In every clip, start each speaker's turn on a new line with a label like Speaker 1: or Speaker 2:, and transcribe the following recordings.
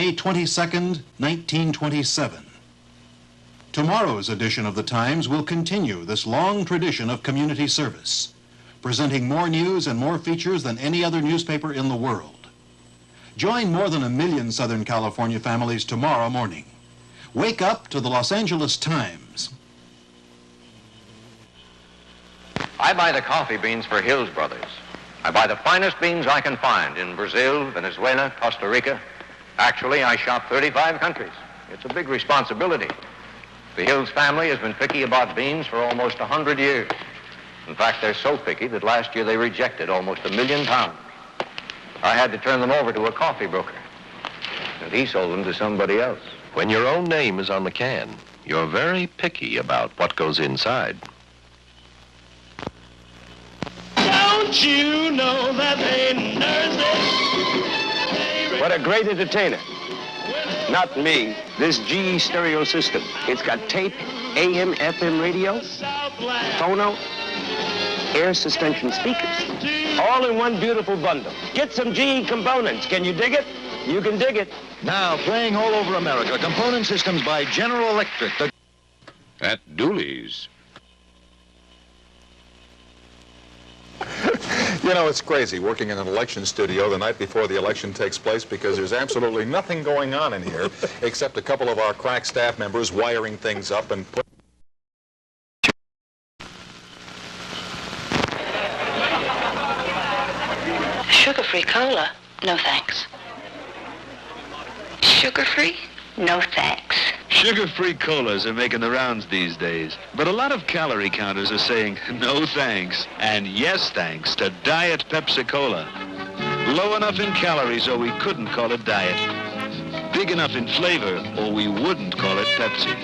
Speaker 1: May 22nd, 1927. Tomorrow's edition of the Times will continue this long tradition of community service, presenting more news and more features than any other newspaper in the world. Join more than 1 million Southern California families tomorrow morning. Wake up to the Los Angeles Times.
Speaker 2: I buy the coffee beans for Hills Brothers. I buy the finest beans I can find in Brazil, Venezuela, Costa Rica. Actually, I shop 35 countries. It's a big responsibility. The Hills family has been picky about beans for almost 100 years. In fact, they're so picky that last year they rejected almost 1 million pounds. I had to turn them over to a coffee broker, and he sold them to somebody else.
Speaker 3: When your own name is on the can, you're very picky about what goes inside.
Speaker 4: Don't you know that they nurse it?
Speaker 5: What a great entertainer. Not me, this GE stereo system. It's got tape, AM, FM radio, phono, air suspension speakers, all in one beautiful bundle. Get some GE components. Can you dig it? You can dig it.
Speaker 6: Now playing all over America, component systems by General Electric.
Speaker 3: At Dooley's.
Speaker 7: You know, it's crazy working in an election studio the night before the election takes place because there's absolutely nothing going on in here except a couple of our crack staff members wiring things up and putting...
Speaker 8: Sugar-free cola? No, thanks. Sugar-free? No, thanks.
Speaker 6: Sugar-free colas are making the rounds these days, but a lot of calorie counters are saying no thanks and yes thanks to Diet Pepsi-Cola. Low enough in calories or we couldn't call it diet. Big enough in flavor or we wouldn't call it Pepsi.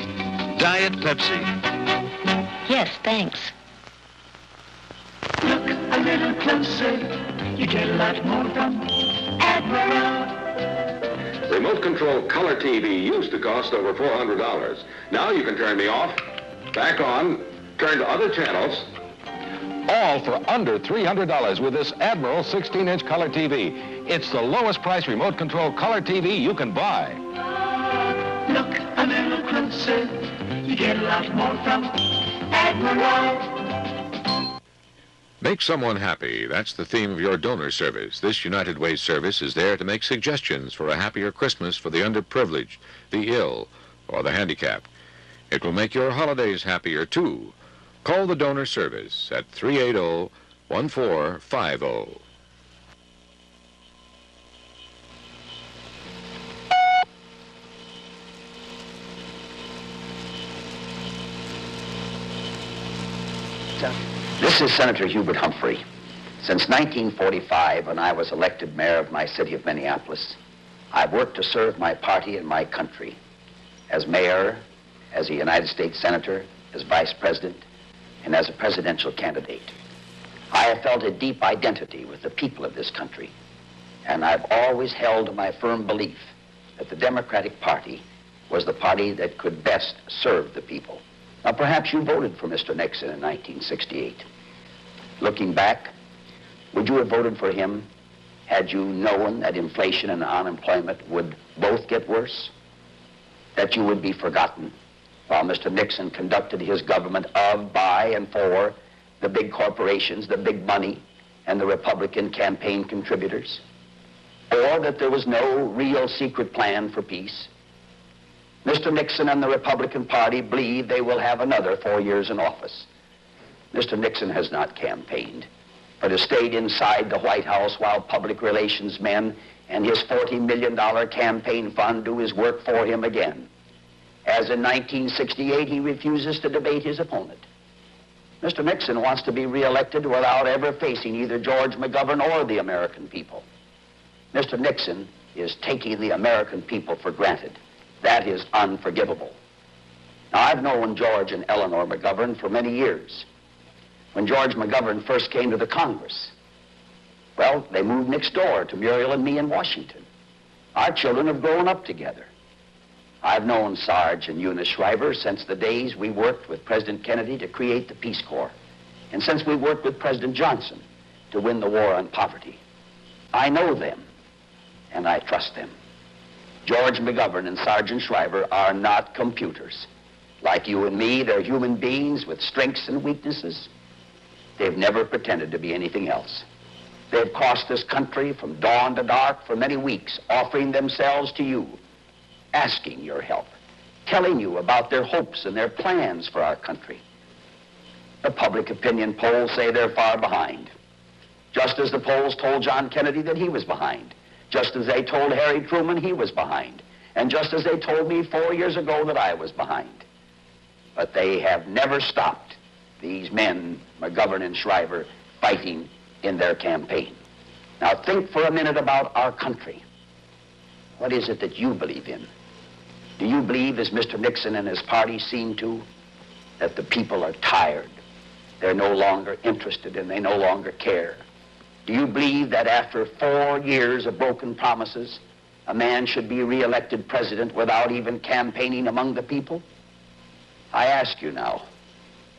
Speaker 6: Diet Pepsi.
Speaker 8: Yes, thanks.
Speaker 4: Look a little closer. You get a lot more from Admiral.
Speaker 9: Remote control color TV used to cost over $400. Now you can turn me off, back on, turn to other channels.
Speaker 10: All for under $300 with this Admiral 16-inch color TV. It's the lowest price remote control color TV you can buy.
Speaker 4: Look a little closer. You get a lot more from Admiral.
Speaker 3: Make someone happy. That's the theme of your donor service. This United Way service is there to make suggestions for a happier Christmas for the underprivileged, the ill, or the handicapped. It will make your holidays happier, too. Call the donor service at 380-1450.
Speaker 11: This is Senator Hubert Humphrey. Since 1945, when I was elected mayor of my city of Minneapolis, I've worked to serve my party and my country. As mayor, as a United States Senator, as Vice President, and as a presidential candidate. I have felt a deep identity with the people of this country, and I've always held to my firm belief that the Democratic Party was the party that could best serve the people. Now, perhaps you voted for Mr. Nixon in 1968. Looking back, would you have voted for him had you known that inflation and unemployment would both get worse? That you would be forgotten while Mr. Nixon conducted his government of, by, and for the big corporations, the big money, and the Republican campaign contributors? Or that there was no real secret plan for peace? Mr. Nixon and the Republican Party believe they will have another 4 years in office. Mr. Nixon has not campaigned, but has stayed inside the White House while public relations men and his $40 million campaign fund do his work for him again. As in 1968, he refuses to debate his opponent. Mr. Nixon wants to be reelected without ever facing either George McGovern or the American people. Mr. Nixon is taking the American people for granted. That is unforgivable. Now, I've known George and Eleanor McGovern for many years. When George McGovern first came to the Congress, well, they moved next door to Muriel and me in Washington. Our children have grown up together. I've known Sarge and Eunice Shriver since the days we worked with President Kennedy to create the Peace Corps, and since we worked with President Johnson to win the war on poverty. I know them, and I trust them. George McGovern and Sergeant Shriver are not computers. Like you and me, they're human beings with strengths and weaknesses. They've never pretended to be anything else. They've cost this country from dawn to dark for many weeks, offering themselves to you, asking your help, telling you about their hopes and their plans for our country. The public opinion polls say they're far behind, just as the polls told John Kennedy that he was behind, just as they told Harry Truman he was behind, and just as they told me 4 years ago that I was behind. But they have never stopped, these men, McGovern and Shriver, fighting in their campaign. Now think for a minute about our country. What is it that you believe in? Do you believe, as Mr. Nixon and his party seem to, that the people are tired? They're no longer interested and they no longer care. Do you believe that after 4 years of broken promises, a man should be re-elected president without even campaigning among the people? I ask you now,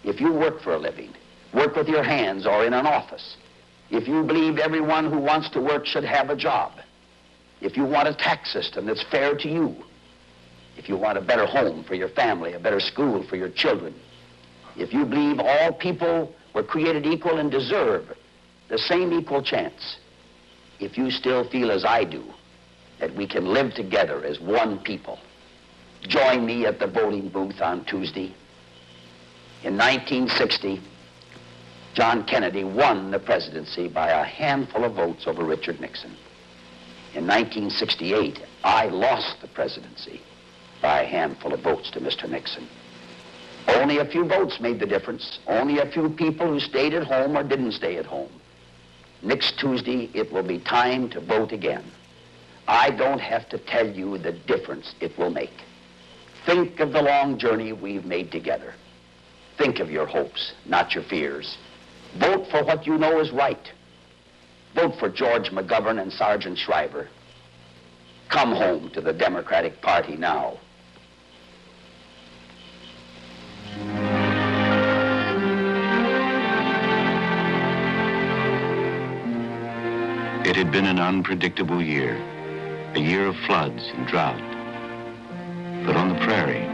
Speaker 11: if you work for a living, work with your hands or in an office, if you believe everyone who wants to work should have a job, if you want a tax system that's fair to you, if you want a better home for your family, a better school for your children, if you believe all people were created equal and deserve the same equal chance, if you still feel as I do that we can live together as one people, join me at the voting booth on Tuesday. In 1960, John Kennedy won the presidency by a handful of votes over Richard Nixon. In 1968, I lost the presidency by a handful of votes to Mr. Nixon. Only a few votes made the difference. Only a few people who stayed at home or didn't stay at home. Next Tuesday, it will be time to vote again. I don't have to tell you the difference it will make. Think of the long journey we've made together. Think of your hopes, not your fears. Vote for what you know is right. Vote for George McGovern and Sergeant Shriver. Come home to the Democratic Party now.
Speaker 12: It had been an unpredictable year, a year of floods and drought. But on the prairie,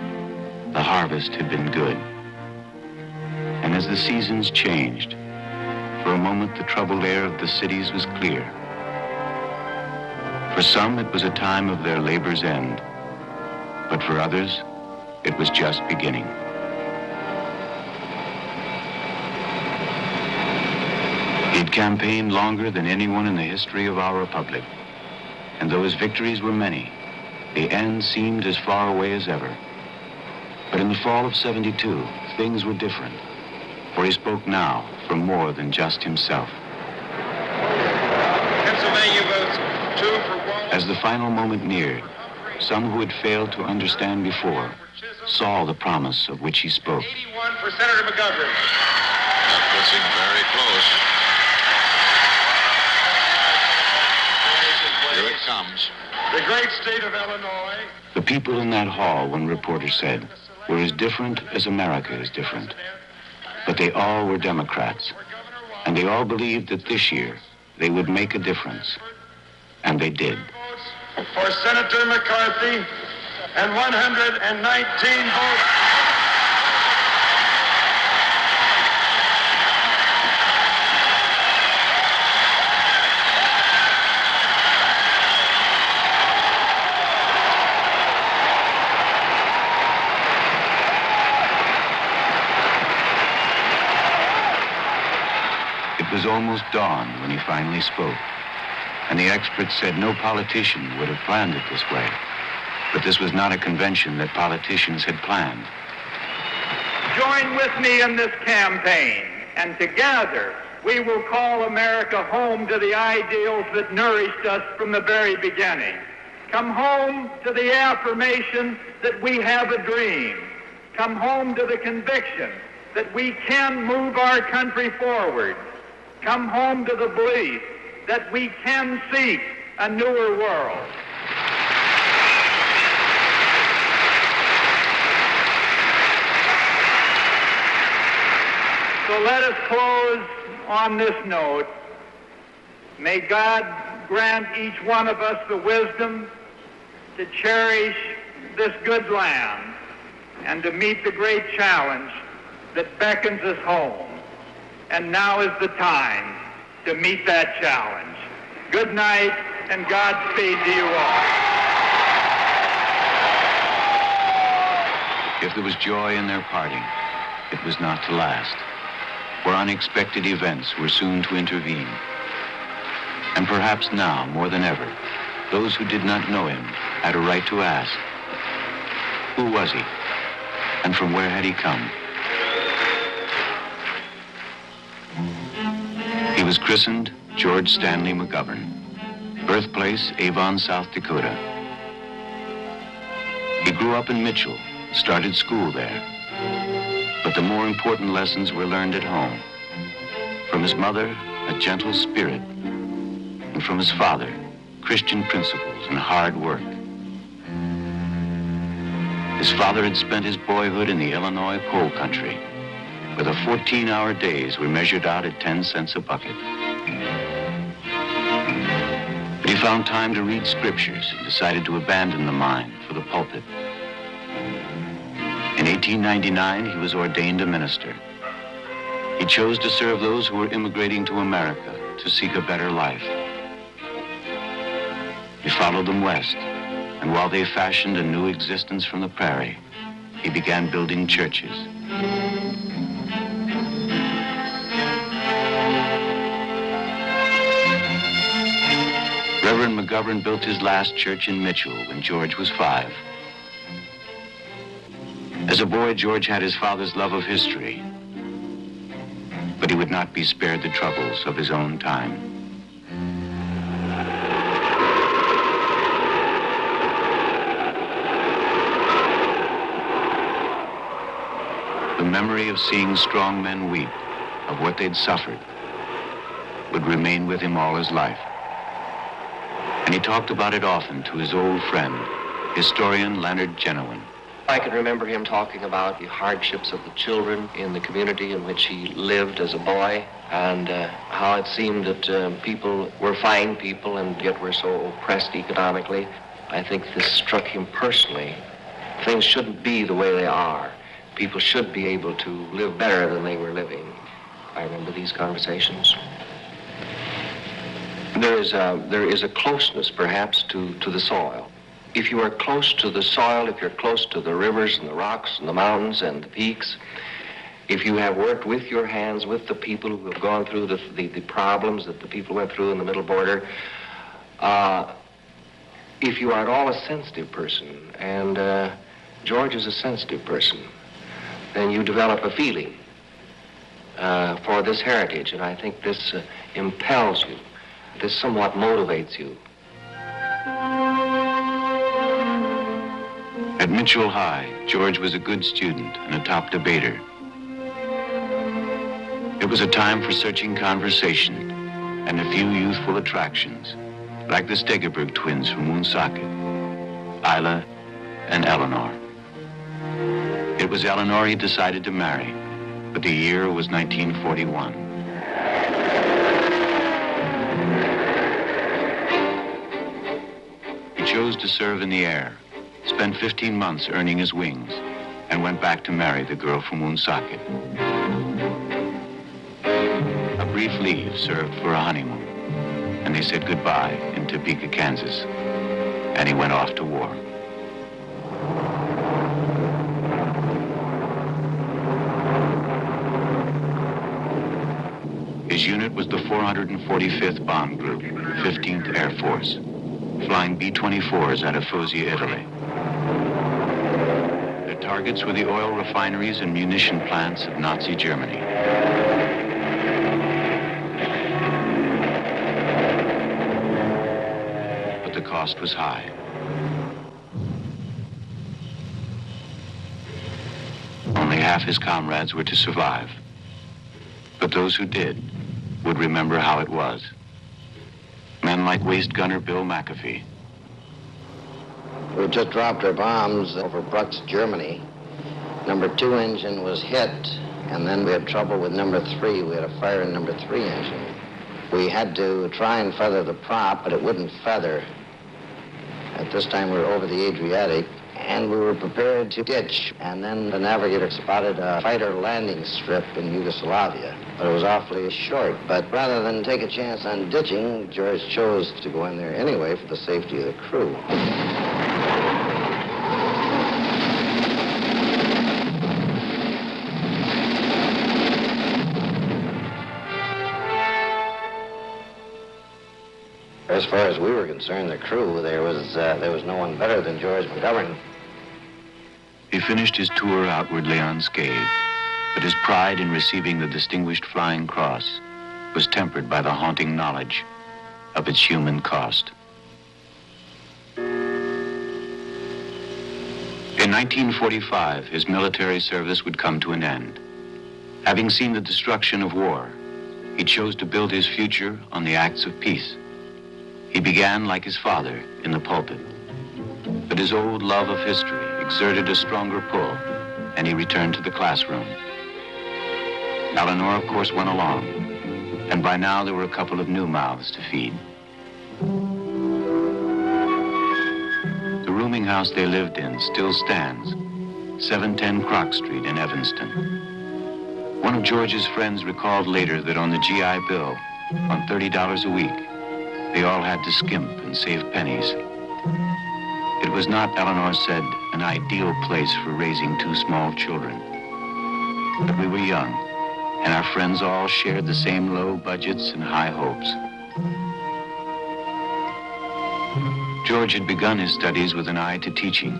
Speaker 12: the harvest had been good. And as the seasons changed, for a moment the troubled air of the cities was clear. For some, it was a time of their labor's end, but for others, it was just beginning. He'd campaigned longer than anyone in the history of our republic, and though his victories were many, the end seemed as far away as ever. But in the fall of '72, things were different, for he spoke now for more than just himself.
Speaker 13: Pennsylvania votes 2 for 1.
Speaker 12: As the final moment neared, some who had failed to understand before saw the promise of which he spoke.
Speaker 13: 81 for Senator McGovern.
Speaker 3: That puts him very close. Here it comes.
Speaker 13: The great state of Illinois.
Speaker 12: The people in that hall, one reporter said, were as different as America is different. But they all were Democrats, and they all believed that this year they would make a difference. And they did.
Speaker 13: For Senator McCarthy, and 119 votes.
Speaker 12: It was almost dawn when he finally spoke, and the experts said no politician would have planned it this way. But this was not a convention that politicians had planned.
Speaker 14: Join with me in this campaign, and together we will call America home to the ideals that nourished us from the very beginning. Come home to the affirmation that we have a dream. Come home to the conviction that we can move our country forward. Come home to the belief that we can seek a newer world. So let us close on this note. May God grant each one of us the wisdom to cherish this good land and to meet the great challenge that beckons us home. And now is the time to meet that challenge. Good night and Godspeed to you all.
Speaker 12: If there was joy in their parting, it was not to last, for unexpected events were soon to intervene. And perhaps now, more than ever, those who did not know him had a right to ask, who was he, and from where had he come? He was christened George Stanley McGovern, birthplace Avon, South Dakota. He grew up in Mitchell, started school there, but the more important lessons were learned at home. From his mother, a gentle spirit, and from his father, Christian principles and hard work. His father had spent his boyhood in the Illinois coal country, where the 14-hour days were measured out at 10 cents a bucket. But he found time to read scriptures and decided to abandon the mine for the pulpit. In 1899, he was ordained a minister. He chose to serve those who were immigrating to America to seek a better life. He followed them west, and while they fashioned a new existence from the prairie, he began building churches. Reverend McGovern built his last church in Mitchell when George was 5. As a boy, George had his father's love of history, but he would not be spared the troubles of his own time. The memory of seeing strong men weep, of what they'd suffered, would remain with him all his life. And he talked about it often to his old friend, historian Leonard Genowan.
Speaker 15: I can remember him talking about the hardships of the children in the community in which he lived as a boy, and how it seemed that people were fine people and yet were so oppressed economically. I think this struck him personally. Things shouldn't be the way they are. People should be able to live better than they were living. I remember these conversations. There is a closeness, perhaps, to the soil. If you are close to the soil, if you're close to the rivers and the rocks and the mountains and the peaks, if you have worked with your hands with the people who have gone through the problems that the people went through in the middle border, if you are at all a sensitive person, and George is a sensitive person, then you develop a feeling for this heritage, and I think this impels you. This somewhat motivates you.
Speaker 12: At Mitchell High, George was a good student and a top debater. It was a time for searching conversation and a few youthful attractions, like the Stegerberg twins from Woonsocket, Isla and Eleanor. It was Eleanor he decided to marry, but the year was 1941. He chose to serve in the air, spent 15 months earning his wings, and went back to marry the girl from Woonsocket. A brief leave served for a honeymoon, and they said goodbye in Topeka, Kansas, and he went off to war. His unit was the 445th Bomb Group, 15th Air Force, flying B-24s out of Foggia, Italy. Their targets were the oil refineries and munition plants of Nazi Germany. But the cost was high. Only half his comrades were to survive. But those who did would remember how it was. Men like waist gunner Bill McAfee.
Speaker 16: We just dropped our bombs over Brux, Germany. Number 2 engine was hit, and then we had trouble with number 3. We had a fire in number 3 engine. We had to try and feather the prop, but it wouldn't feather. At this time, we were over the Adriatic, and we were prepared to ditch. And then the navigator spotted a fighter landing strip in Yugoslavia, but it was awfully short. But rather than take a chance on ditching, George chose to go in there anyway for the safety of the crew. As far as we were concerned, the crew, there was no one better than George McGovern.
Speaker 12: He finished his tour outwardly unscathed, but his pride in receiving the Distinguished Flying Cross was tempered by the haunting knowledge of its human cost. In 1945, his military service would come to an end. Having seen the destruction of war, he chose to build his future on the acts of peace. He began, like his father, in the pulpit. But his old love of history exerted a stronger pull, and he returned to the classroom. Eleanor, of course, went along, and by now there were a couple of new mouths to feed. The rooming house they lived in still stands, 710 Crock Street in Evanston. One of George's friends recalled later that on the GI Bill, on $30 a week, they all had to skimp and save pennies. It was not, Eleanor said, an ideal place for raising two small children. But we were young, and our friends all shared the same low budgets and high hopes. George had begun his studies with an eye to teaching,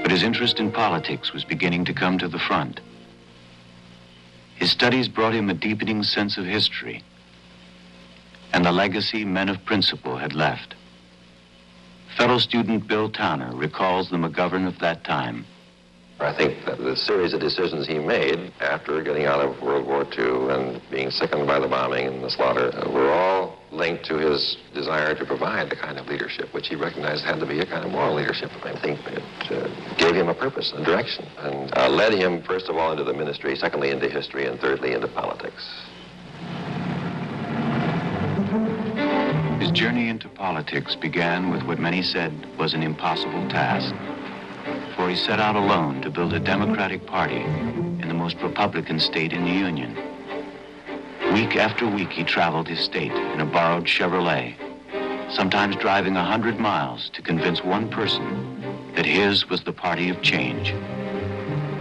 Speaker 12: but his interest in politics was beginning to come to the front. His studies brought him a deepening sense of history and the legacy men of principle had left. Fellow student Bill Towner recalls the McGovern of that time.
Speaker 17: I think that the series of decisions he made after getting out of World War II and being sickened by the bombing and the slaughter were all linked to his desire to provide the kind of leadership which he recognized had to be a kind of moral leadership. I think it gave him a purpose, a direction, and led him, first of all, into the ministry, secondly, into history, and thirdly, into politics.
Speaker 12: His journey into politics began with what many said was an impossible task. For he set out alone to build a Democratic Party in the most Republican state in the Union. Week after week, he traveled his state in a borrowed Chevrolet, sometimes driving 100 miles to convince one person that his was the party of change.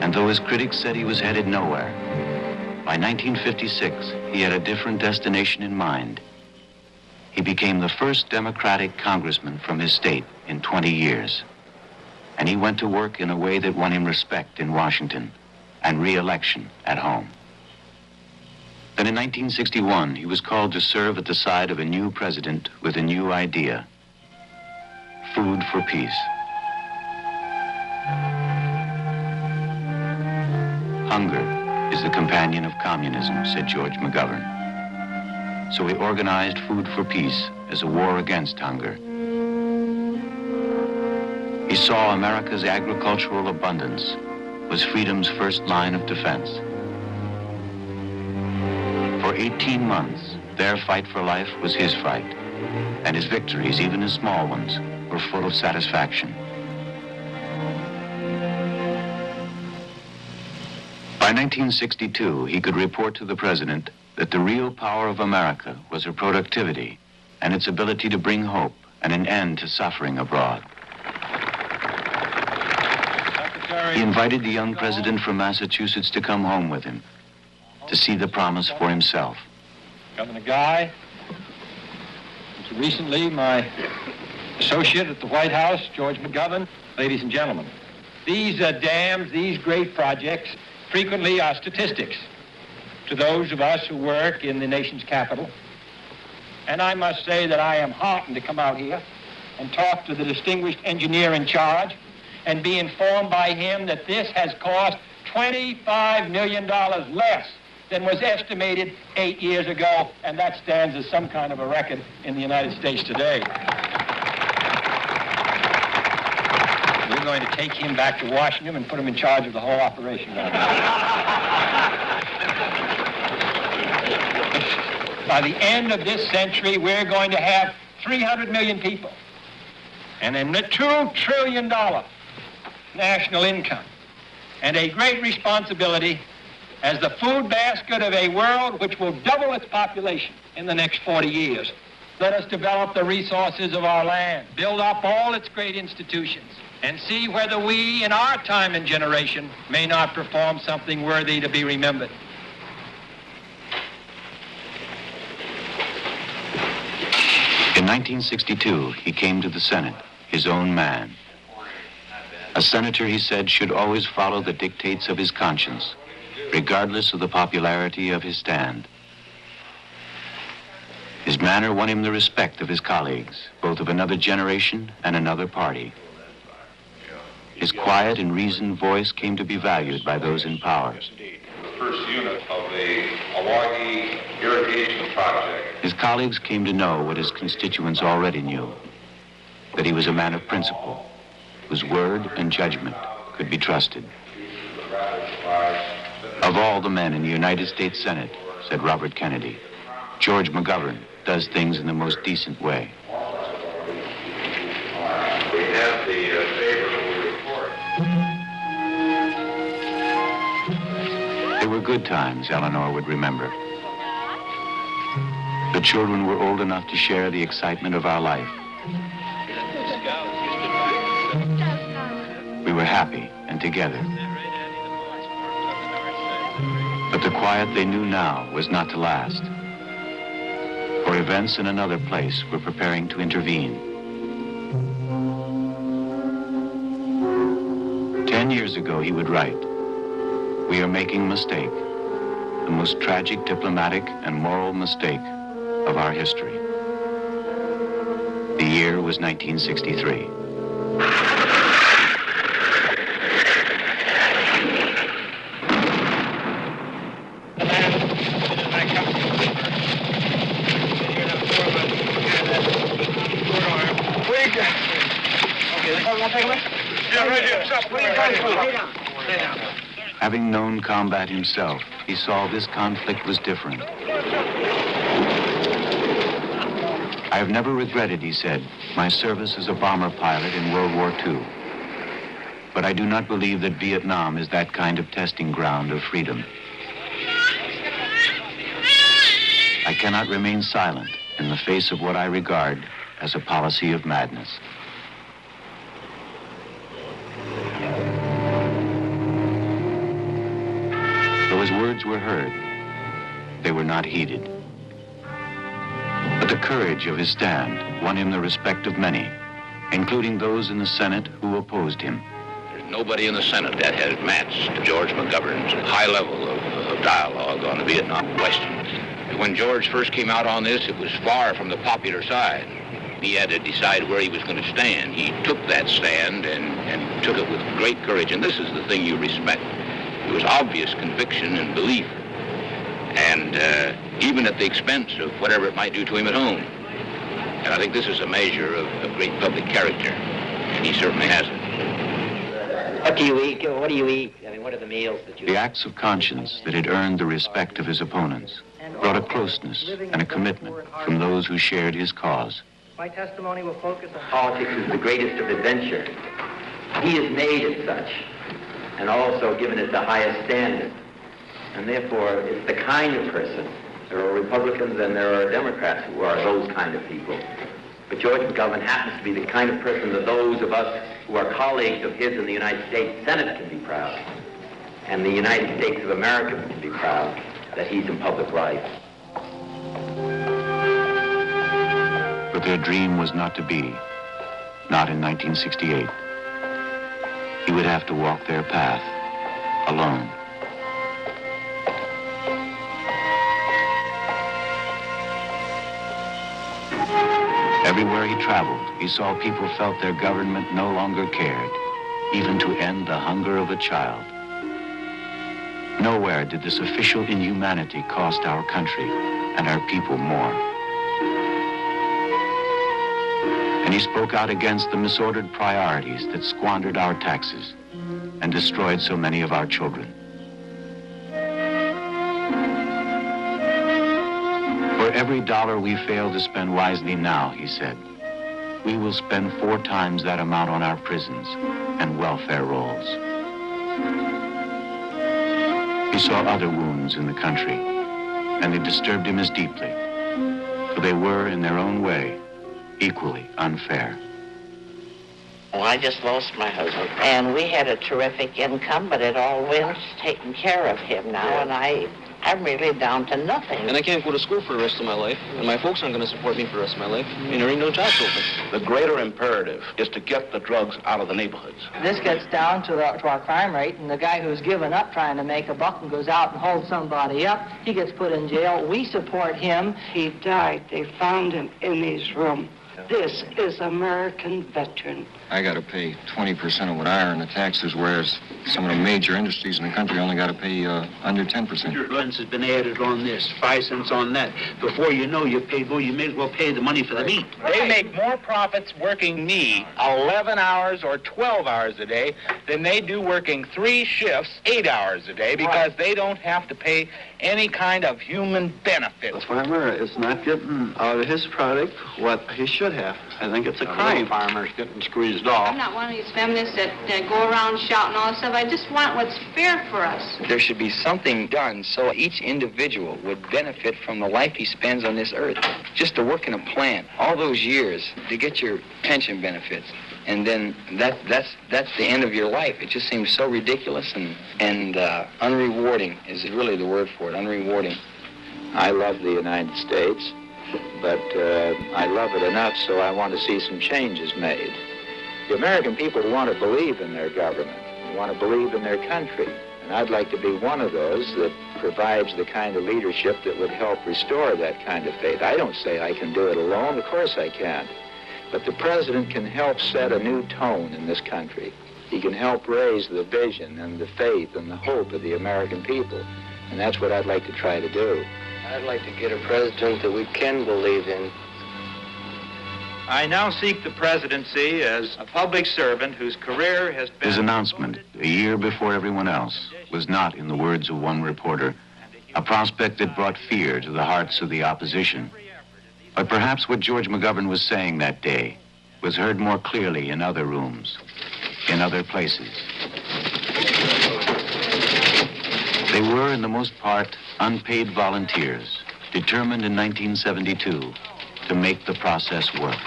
Speaker 12: And though his critics said he was headed nowhere, by 1956, he had a different destination in mind. He became the first Democratic congressman from his state in 20 years. And he went to work in a way that won him respect in Washington and re-election at home. Then in 1961, he was called to serve at the side of a new president with a new idea: food for peace. Hunger is the companion of communism, said George McGovern. So he organized Food for Peace as a war against hunger. He saw America's agricultural abundance was freedom's first line of defense. For 18 months, their fight for life was his fight, and his victories, even his small ones, were full of satisfaction. By 1962, he could report to the president that the real power of America was her productivity and its ability to bring hope and an end to suffering abroad. He invited the young president from Massachusetts to come home with him to see the promise for himself.
Speaker 18: Governor Guy, until recently my associate at the White House, George McGovern, ladies and gentlemen. These dams, these great projects, frequently are statistics to those of us who work in the nation's capital. And I must say that I am heartened to come out here and talk to the distinguished engineer in charge and be informed by him that this has cost $25 million less than was estimated 8 years ago, and that stands as some kind of a record in the United States today. We're going to take him back to Washington and put him in charge of the whole operation. By the end of this century, we're going to have 300 million people and a $2 trillion national income, and a great responsibility as the food basket of a world which will double its population in the next 40 years. Let us develop the resources of our land, build up all its great institutions, and see whether we, in our time and generation, may not perform something worthy to be remembered.
Speaker 12: In 1962, he came to the Senate, his own man. A senator, he said, should always follow the dictates of his conscience, regardless of the popularity of his stand. His manner won him the respect of his colleagues, both of another generation and another party. His quiet and reasoned voice came to be valued by those in power.
Speaker 9: The first unit of the Milwaukee irrigation project.
Speaker 12: His colleagues came to know what his constituents already knew, that he was a man of principle, whose word and judgment could be trusted. Of all the men in the United States Senate, said Robert Kennedy, George McGovern does things in the most decent way.
Speaker 9: We have the favorable report.
Speaker 12: They were good times, Eleanor would remember. The children were old enough to share the excitement of our life. We were happy and together. But the quiet they knew now was not to last. For events in another place were preparing to intervene. 10 years ago, he would write, "We are making a mistake, the most tragic diplomatic and moral mistake of our history." The year was 1963. Having known combat himself, he saw this conflict was different. "I have never regretted," he said, "my service as a bomber pilot in World War II. But I do not believe that Vietnam is that kind of testing ground of freedom. I cannot remain silent in the face of what I regard as a policy of madness." Though his words were heard, they were not heeded. But the courage of his stand won him the respect of many, including those in the Senate who opposed him.
Speaker 19: There's nobody in the Senate that has matched George McGovern's high level of dialogue on the Vietnam question. When George first came out on this, it was far from the popular side. He had to decide where he was going to stand. He took that stand and took it with great courage, and this is the thing you respect. It was obvious conviction and belief, and even at the expense of whatever it might do to him at home. And I think this is a measure of great public character, and he certainly has it.
Speaker 20: What do you eat? What do you eat? I mean, what are the meals that you eat?
Speaker 12: The acts of conscience that had earned the respect of his opponents brought a closeness and a commitment from those who shared his cause.
Speaker 20: My testimony will focus on politics is the greatest of adventure. He is made it such, and also given it the highest standard. And therefore, it's the kind of person. There are Republicans and there are Democrats who are those kind of people. But George McGovern happens to be the kind of person that those of us who are colleagues of his in the United States Senate can be proud. And the United States of America can be proud that he's in public life.
Speaker 12: But their dream was not to be, not in 1968. He would have to walk their path alone. Everywhere he traveled, he saw people felt their government no longer cared, even to end the hunger of a child. Nowhere did this official inhumanity cost our country and our people more. And he spoke out against the misordered priorities that squandered our taxes and destroyed so many of our children. For every dollar we fail to spend wisely now, he said, we will spend 4 times that amount on our prisons and welfare rolls. He saw other wounds in the country, and they disturbed him as deeply, for they were, in their own way, equally unfair.
Speaker 21: Well, I just lost my husband, and we had a terrific income, but it all went taking care of him now, and I'm really down to nothing.
Speaker 22: And I can't go to school for the rest of my life, and my folks aren't going to support me for the rest of my life. I mean, there ain't no jobs open.
Speaker 23: The greater imperative is to get the drugs out of the neighborhoods.
Speaker 24: This gets down to our crime rate, and the guy who's given up trying to make a buck and goes out and holds somebody up, he gets put in jail. We support him.
Speaker 25: He died. They found him in his room. This is American veteran.
Speaker 18: I got to pay 20% of what I earn in taxes, whereas some of the major industries in the country only got to pay under 10%.
Speaker 26: Your rents has been added on this, 5 cents on that. Before you know you paid more, you may as well pay the money for the meat.
Speaker 27: They make more profits working me 11 hours or 12 hours a day than they do working 3 shifts, 8 hours a day, because they don't have to pay any kind of human benefit.
Speaker 28: The farmer is not getting out of his product what he should have. I think it's a crime.
Speaker 22: Farmers getting squeezed off.
Speaker 29: I'm not one of these feminists that go around shouting all this stuff. I just want what's fair for us.
Speaker 30: There should be something done so each individual would benefit from the life he spends on this earth. Just to work in a plant all those years to get your pension benefits, and then that's the end of your life. It just seems so ridiculous and unrewarding is really the word for it, unrewarding.
Speaker 31: I love the United States, but I love it enough so I want to see some changes made. The American people want to believe in their government, want to believe in their country, and I'd like to be one of those that provides the kind of leadership that would help restore that kind of faith. I don't say I can do it alone, of course I can't, but the president can help set a new tone in this country. He can help raise the vision and the faith and the hope of the American people, and that's what I'd like to try to do.
Speaker 20: I'd like to get a president that we can believe in.
Speaker 14: I now seek the presidency as a public servant whose career has been...
Speaker 12: His announcement, a year before everyone else, was not, in the words of one reporter, a prospect that brought fear to the hearts of the opposition. But perhaps what George McGovern was saying that day was heard more clearly in other rooms, in other places. They were, in the most part, unpaid volunteers, determined in 1972 to make the process work.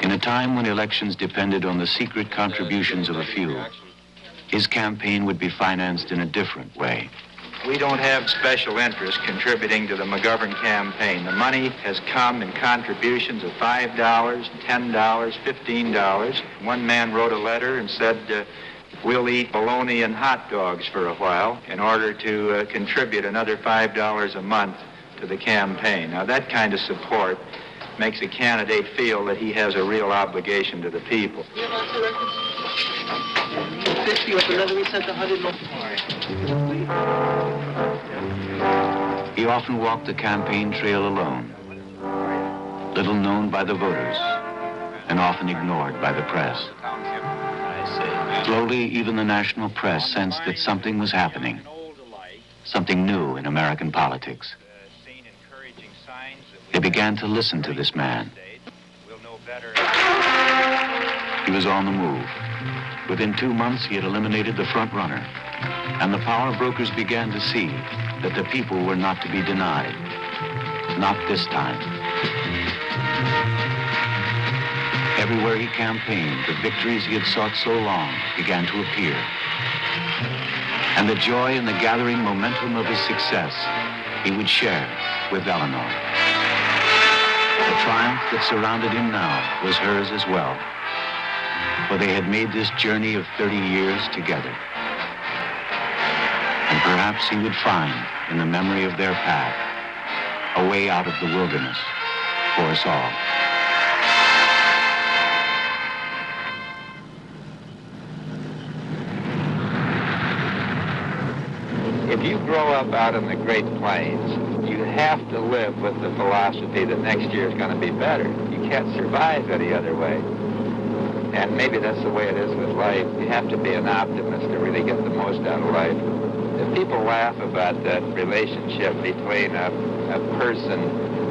Speaker 12: In a time when elections depended on the secret contributions of a few, his campaign would be financed in a different way.
Speaker 14: We don't have special interests contributing to the McGovern campaign. The money has come in contributions of $5, $10, $15. One man wrote a letter and said, we'll eat bologna and hot dogs for a while in order to contribute another $5 a month to the campaign. Now, that kind of support makes a candidate feel that he has a real obligation to the people.
Speaker 25: 50 with another, we sent 100 more.
Speaker 12: He often walked the campaign trail alone, little known by the voters, and often ignored by the press. Slowly, even the national press sensed that something was happening, something new in American politics. They began to listen to this man. He was on the move. Within 2 months, he had eliminated the front runner, and the power brokers began to see that the people were not to be denied. Not this time. Everywhere he campaigned, the victories he had sought so long began to appear. And the joy and the gathering momentum of his success he would share with Eleanor. The triumph that surrounded him now was hers as well, for they had made this journey of 30 years together. And perhaps he would find, in the memory of their path, a way out of the wilderness for us all.
Speaker 31: If you grow up out in the Great Plains, you have to live with the philosophy that next year is going to be better. You can't survive any other way. And maybe that's the way it is with life. You have to be an optimist to really get the most out of life. If people laugh about that relationship between a person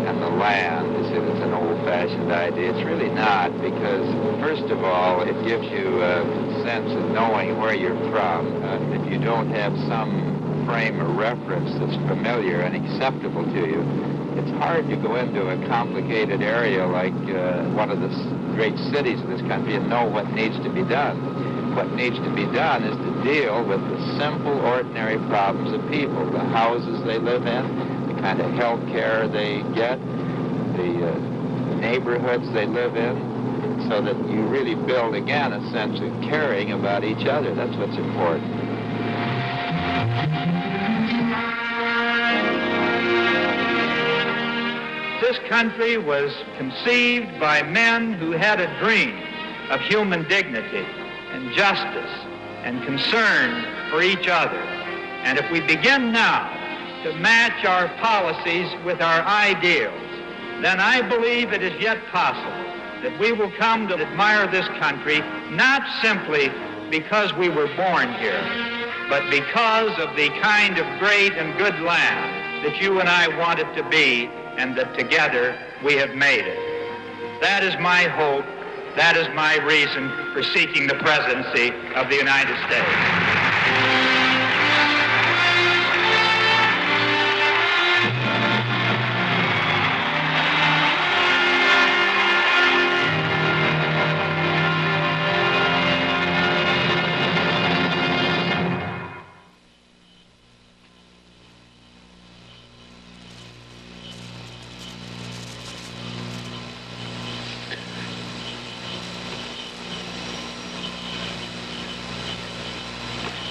Speaker 31: and the land as if it's an old-fashioned idea. It's really not, because first of all, it gives you a sense of knowing where you're from. If you don't have some frame of reference that's familiar and acceptable to you, it's hard to go into a complicated area like one of the great cities of this country and know what needs to be done. What needs to be done is to deal with the simple, ordinary problems of people, the houses they live in, the kind of health care they get, the neighborhoods they live in, so that you really build, again, a sense of caring about each other. That's what's important.
Speaker 14: This country was conceived by men who had a dream of human dignity and justice and concern for each other. And if we begin now to match our policies with our ideals, then I believe it is yet possible that we will come to admire this country not simply because we were born here, but because of the kind of great and good land that you and I want it to be, and that together we have made it. That is my hope. That is my reason for seeking the presidency of the United States.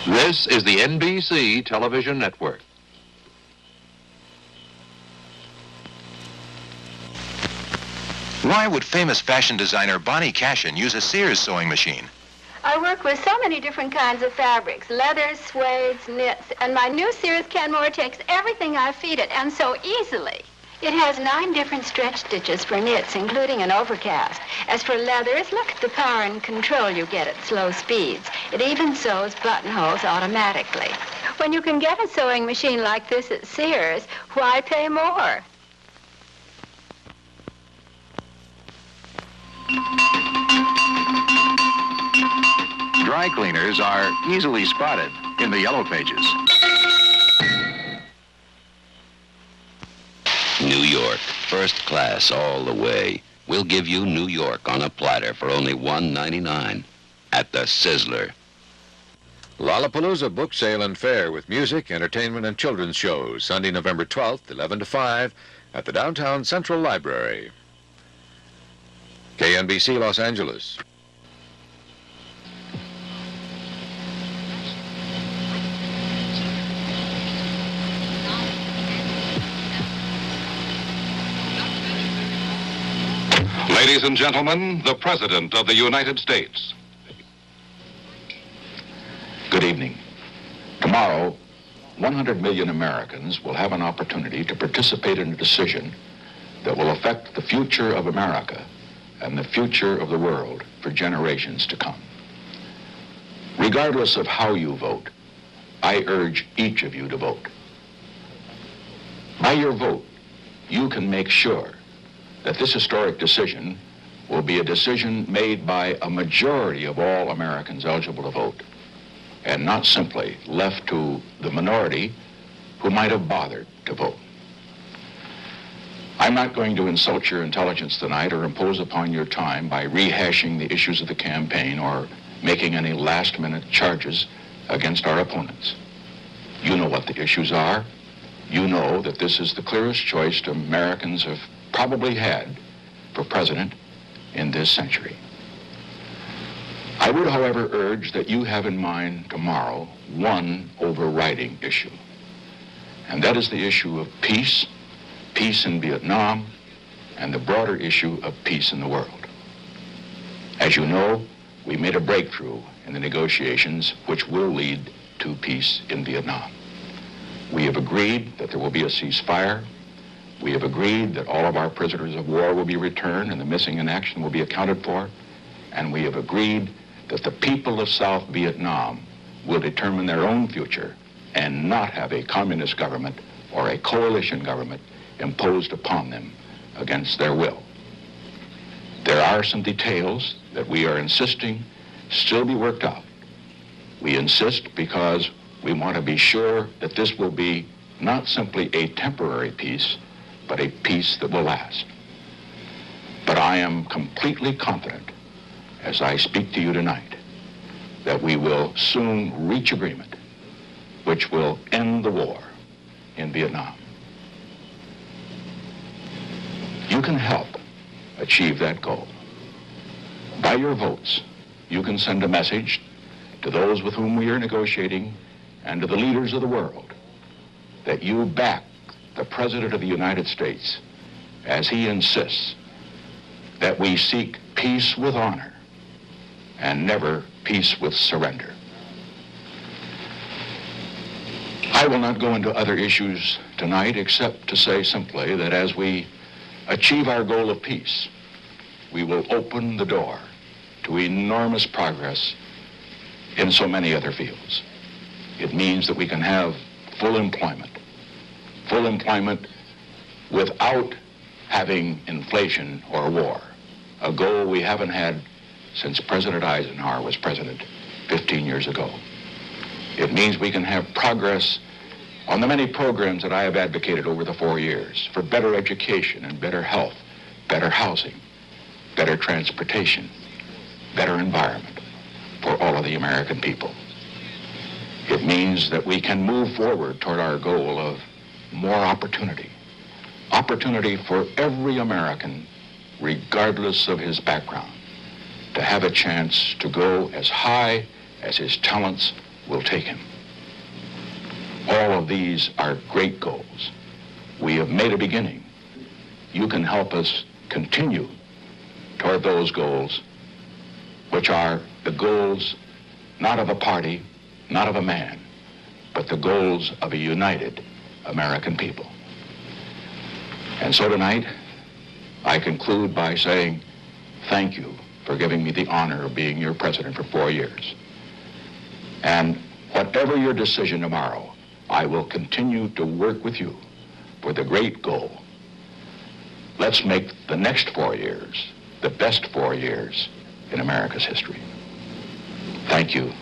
Speaker 1: This is the NBC television network.
Speaker 2: Why would famous fashion designer Bonnie Cashin use a Sears sewing machine?
Speaker 3: I work with so many different kinds of fabrics, leathers, suedes, knits, and my new Sears Kenmore takes everything I feed it, and so easily. It has 9 different stretch stitches for knits, including an overcast. As for leathers, look at the power and control you get at slow speeds. It even sews buttonholes automatically. When you can get a sewing machine like this at Sears, why pay more?
Speaker 1: Dry cleaners are easily spotted in the yellow pages.
Speaker 4: New York, first class all the way. We'll give you New York on a platter for only $1.99 at the Sizzler.
Speaker 5: Lollapalooza Book Sale and Fair with music, entertainment, and children's shows. Sunday, November 12th, 11 to 5 at the Downtown Central Library. KNBC Los Angeles.
Speaker 6: Ladies and gentlemen, the President of the United States.
Speaker 7: Good evening. Tomorrow, 100 million Americans will have an opportunity to participate in a decision that will affect the future of America and the future of the world for generations to come. Regardless of how you vote, I urge each of you to vote. By your vote, you can make sure that this historic decision will be a decision made by a majority of all Americans eligible to vote, and not simply left to the minority who might have bothered to vote. I'm not going to insult your intelligence tonight or impose upon your time by rehashing the issues of the campaign or making any last-minute charges against our opponents. You know what the issues are. You know that this is the clearest choice Americans have probably had for president in this century. I would, however, urge that you have in mind tomorrow one overriding issue, and that is the issue of peace, peace in Vietnam, and the broader issue of peace in the world. As you know, we made a breakthrough in the negotiations which will lead to peace in Vietnam. We have agreed that there will be a ceasefire. We have agreed that all of our prisoners of war will be returned and the missing in action will be accounted for. And we have agreed that the people of South Vietnam will determine their own future and not have a communist government or a coalition government imposed upon them against their will. There are some details that we are insisting still be worked out. We insist because we want to be sure that this will be not simply a temporary peace, but a peace that will last. But I am completely confident, as I speak to you tonight, that we will soon reach agreement which will end the war in Vietnam. You can help achieve that goal. By your votes, you can send a message to those with whom we are negotiating and to the leaders of the world that you back the President of the United States as he insists that we seek peace with honor and never peace with surrender. I will not go into other issues tonight except to say simply that as we achieve our goal of peace, we will open the door to enormous progress in so many other fields. It means that we can have full employment without having inflation or war, a goal we haven't had since President Eisenhower was president 15 years ago. It means we can have progress on the many programs that I have advocated over the 4 years for better education and better health, better housing, better transportation, better environment for all of the American people. It means that we can move forward toward our goal of more opportunity for every American, regardless of his background, to have a chance to go as high as his talents will take him. All of these are great goals. We have made a beginning. You can help us continue toward those goals, which are the goals not of a party, not of a man, but the goals of a united American people. And so tonight, I conclude by saying thank you for giving me the honor of being your president for 4 years. And whatever your decision tomorrow, I will continue to work with you for the great goal. Let's make the next 4 years the best 4 years in America's history. Thank you,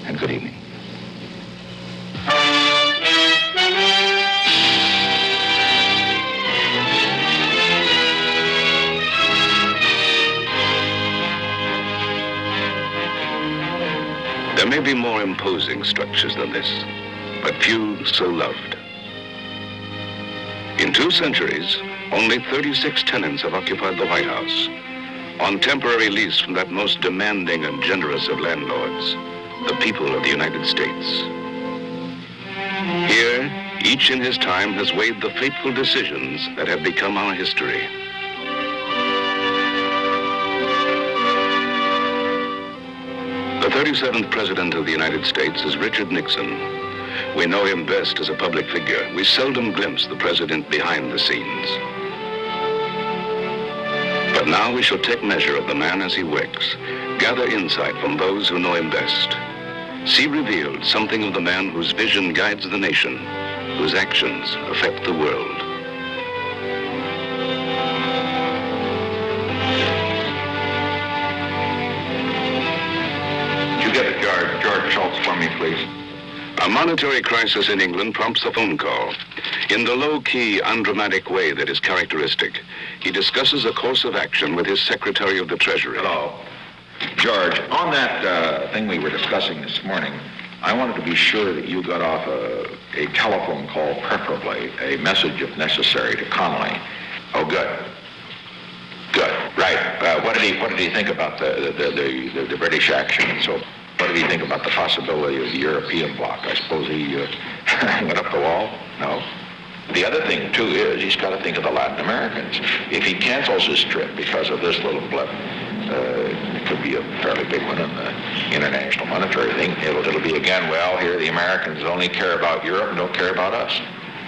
Speaker 7: and good evening.
Speaker 4: There may be more imposing structures than this, but few so loved. In 2 centuries, only 36 tenants have occupied the White House, on temporary lease from that most demanding and generous of landlords, the people of the United States. Here, each in his time has weighed the fateful decisions that have become our history. The 37th President of the United States is Richard Nixon. We know him best as a public figure. We seldom glimpse the president behind the scenes. But now we shall take measure of the man as he works, gather insight from those who know him best, see revealed something of the man whose vision guides the nation, whose actions affect the world.
Speaker 7: Could you get George Schultz for me, please?
Speaker 4: A monetary crisis in England prompts a phone call. In the low-key, undramatic way that is characteristic, he discusses a course of action with his Secretary of the Treasury.
Speaker 8: Hello. George, on that thing we were discussing this morning, I wanted to be sure that you got off a telephone call, preferably a message, if necessary, to Connolly. Oh, good. Good. Right. What did he think about the British action? And so, what did he think about the possibility of the European bloc? I suppose he went up the wall? No. The other thing, too, is he's got to think of the Latin Americans. If he cancels his trip because of this little blip, it could be a fairly big one in the international monetary thing. It'll be again, well, here the Americans only care about Europe and don't care about us.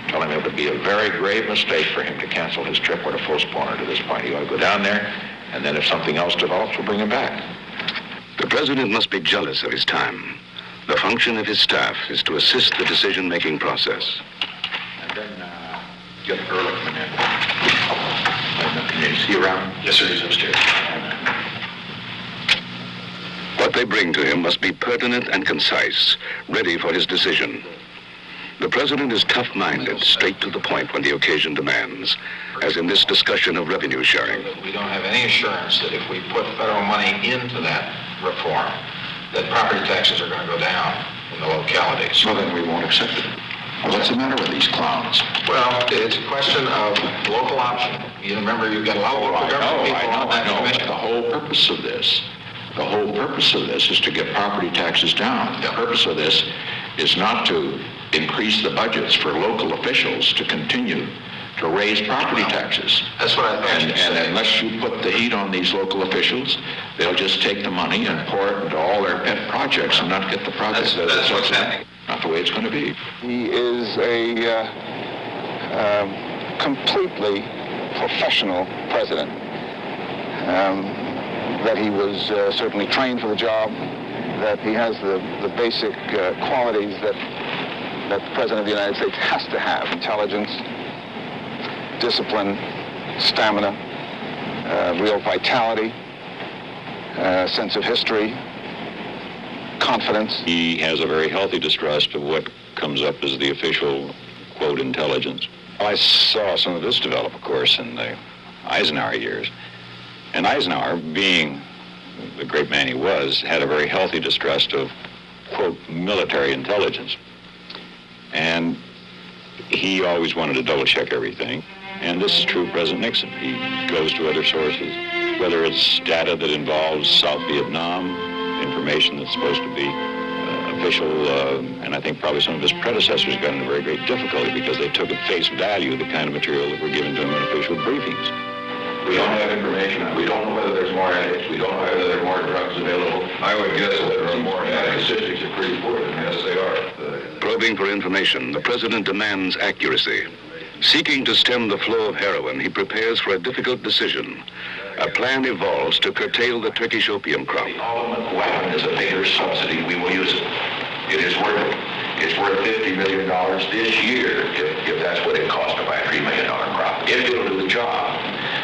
Speaker 8: Tell him it would be a very grave mistake for him to cancel his trip or to postpone it to this point. He ought to go down there, and then if something else develops, we'll bring him back.
Speaker 4: The president must be jealous of his time. The function of his staff is to assist the decision-making process.
Speaker 8: And then get Ehrlichman in. Is he around?
Speaker 7: Yes, sir, he's upstairs.
Speaker 4: What they bring to him must be pertinent and concise, ready for his decision. The president is tough-minded, straight to the point when the occasion demands, as in this discussion of revenue sharing.
Speaker 7: We don't have any assurance that if we put federal money into that reform, that property taxes are going to go down in the localities.
Speaker 8: Well, then we won't accept it. Well, what's the matter with these clowns?
Speaker 7: Well, it's a question of local option. You remember, you've got a lot of local government people on that commission.
Speaker 8: The whole purpose of this is to get property taxes down. The purpose of this is not to increase the budgets for local officials to continue to raise property taxes.
Speaker 7: That's what I thought you said.
Speaker 8: And unless you put the heat on these local officials, they'll just take the money and pour it into all their pet projects and not get the projects.
Speaker 7: That's what's happening.
Speaker 8: Not the way it's going to be.
Speaker 9: He is a completely professional president. That he was certainly trained for the job, that he has the basic qualities that the President of the United States has to have: intelligence, discipline, stamina, real vitality, sense of history, confidence.
Speaker 10: He has a very healthy distrust of what comes up as the official, quote, intelligence. I saw some of this develop, of course, in the Eisenhower years. And Eisenhower, being the great man he was, had a very healthy distrust of, quote, military intelligence. And he always wanted to double-check everything. And this is true of President Nixon. He goes to other sources, whether it's data that involves South Vietnam, information that's supposed to be official, and I think probably some of his predecessors got into very great difficulty because they took at face value the kind of material that were given to him in official briefings.
Speaker 8: We don't have information. We don't know whether there's more addicts. We don't know whether there are more drugs available.
Speaker 6: I would guess that there are more addicts.
Speaker 8: The statistics are pretty poor.
Speaker 6: Yes, they are.
Speaker 4: Probing for information, the president demands accuracy. Seeking to stem the flow of heroin, he prepares for a difficult decision. A plan evolves to curtail the Turkish opium crop.
Speaker 8: The ultimate weapon is a bigger subsidy. We will use it. It is worth it. It's worth $50 million this year if that's what it costs to buy a $3 million crop. If it'll do the job.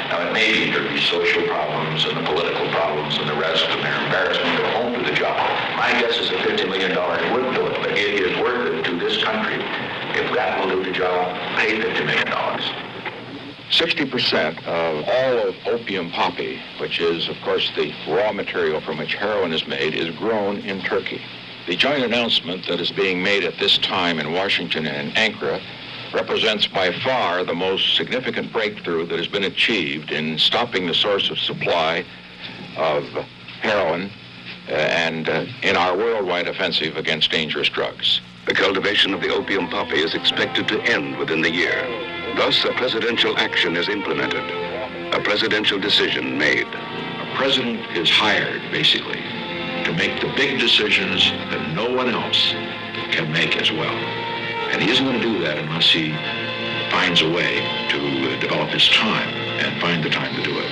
Speaker 8: Now, it may be Turkey's social problems and the political problems and the rest and their embarrassment that won't do the job. My guess is that $50 million would do it, but it is worth it to this country. If that will do the job, pay $50 million.
Speaker 7: 60% of all of opium poppy, which is, of course, the raw material from which heroin is made, is grown in Turkey. The joint announcement that is being made at this time in Washington and Ankara represents by far the most significant breakthrough that has been achieved in stopping the source of supply of heroin and in our worldwide offensive against dangerous drugs.
Speaker 4: The cultivation of the opium poppy is expected to end within the year. Thus, a presidential action is implemented, a presidential decision made.
Speaker 8: A president is hired, basically, to make the big decisions that no one else can make as well. And he isn't going to do that unless he finds a way to develop his time and find the time to do it.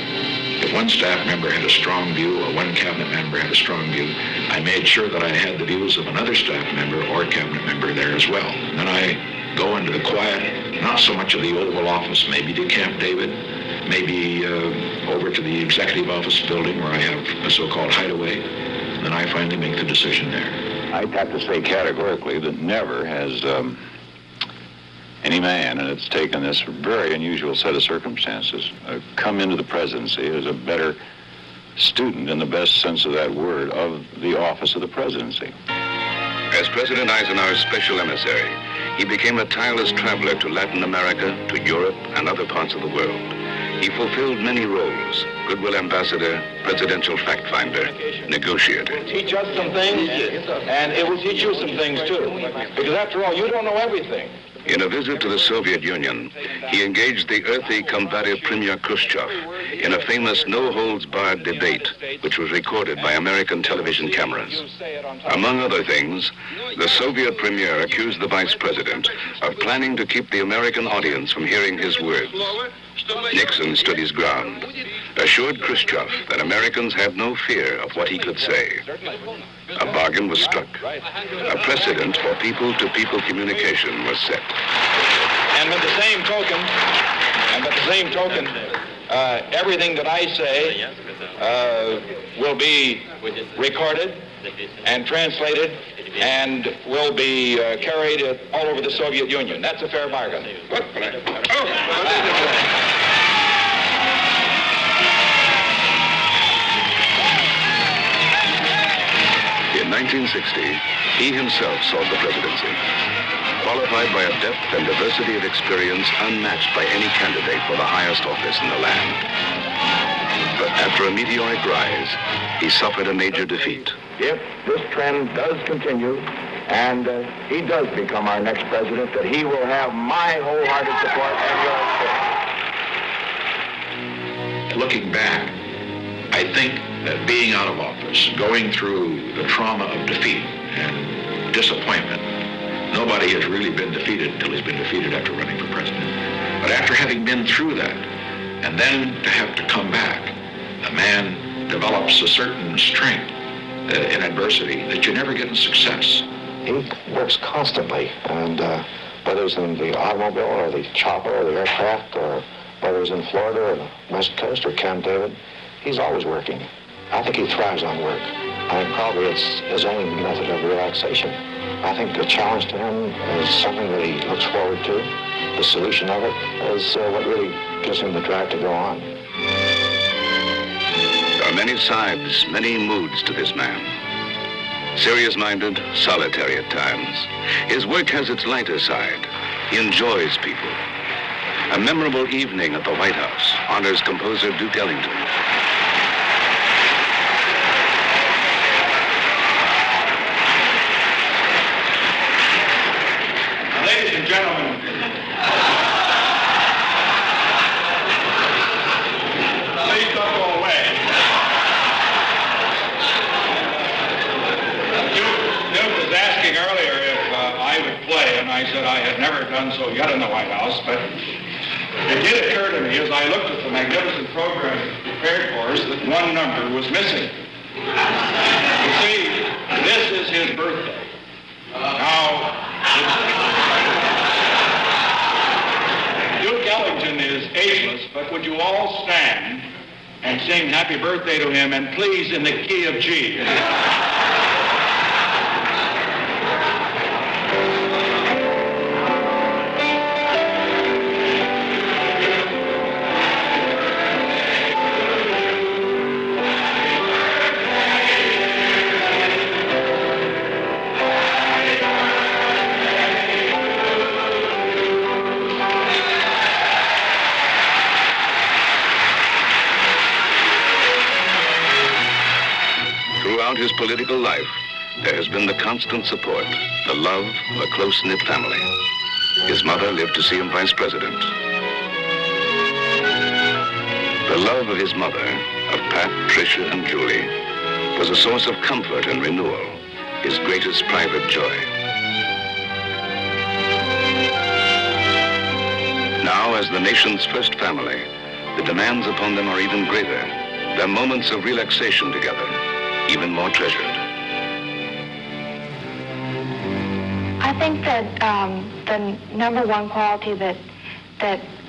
Speaker 8: If one staff member had a strong view or one cabinet member had a strong view, I made sure that I had the views of another staff member or cabinet member there as well. And then I go into the quiet, not so much of the Oval Office, maybe to Camp David, maybe over to the executive office building where I have a so-called hideaway. And then I finally make the decision there.
Speaker 10: I'd have to say categorically that never has any man, and it's taken this very unusual set of circumstances, come into the presidency as a better student, in the best sense of that word, of the office of the presidency.
Speaker 4: As President Eisenhower's special emissary, he became a tireless traveler to Latin America, to Europe, and other parts of the world. He fulfilled many roles: goodwill ambassador, presidential fact finder, negotiator.
Speaker 18: Teach us some things, and it will teach you some things too. Because after all, you don't know everything.
Speaker 4: In a visit to the Soviet Union, he engaged the earthy, combative Premier Khrushchev in a famous no-holds-barred debate, which was recorded by American television cameras. Among other things, the Soviet premier accused the vice president of planning to keep the American audience from hearing his words. Nixon stood his ground, assured Khrushchev that Americans had no fear of what he could say. A bargain was struck. A precedent for people-to-people communication was set.
Speaker 18: And by the same token,
Speaker 7: everything that I say will be recorded and translated and will be carried all over the Soviet Union. That's a fair bargain.
Speaker 4: In 1960, he himself sought the presidency, qualified by a depth and diversity of experience unmatched by any candidate for the highest office in the land. But after a meteoric rise, he suffered a major defeat.
Speaker 8: If this trend does continue and he does become our next president, that he will have my wholehearted support and yours too.
Speaker 7: Looking back, I think that being out of office, going through the trauma of defeat and disappointment, nobody has really been defeated until he's been defeated after running for president. But after having been through that, and then to have to come back, a man develops a certain strength in adversity that you never get in success.
Speaker 9: He works constantly, and whether it's in the automobile or the chopper or the aircraft, or whether it's in Florida or the West Coast or Camp David, he's always working. I think he thrives on work. I think probably it's his only method of relaxation. I think the challenge to him is something that he looks forward to. The solution of it is what really gives him the drive to go on.
Speaker 4: There are many sides, many moods to this man. Serious-minded, solitary at times. His work has its lighter side. He enjoys people. A memorable evening at the White House honors composer Duke Ellington.
Speaker 7: Ladies and gentlemen, please don't go away. Duke was asking earlier if I would play, and I said I had never done so yet in the White House, but it did occur to me as I looked at the magnificent program prepared for us that one number was missing. You see, this is his birthday. Now, Duke Ellington is ageless, but would you all stand and sing happy birthday to him, and please in the key of G.
Speaker 4: Throughout his political life, there has been the constant support, the love of a close-knit family. His mother lived to see him vice president. The love of his mother, of Pat, Tricia, and Julie, was a source of comfort and renewal, his greatest private joy. Now, as the nation's first family, the demands upon them are even greater. Their moments of relaxation together, even more treasured.
Speaker 11: I think that the number one quality that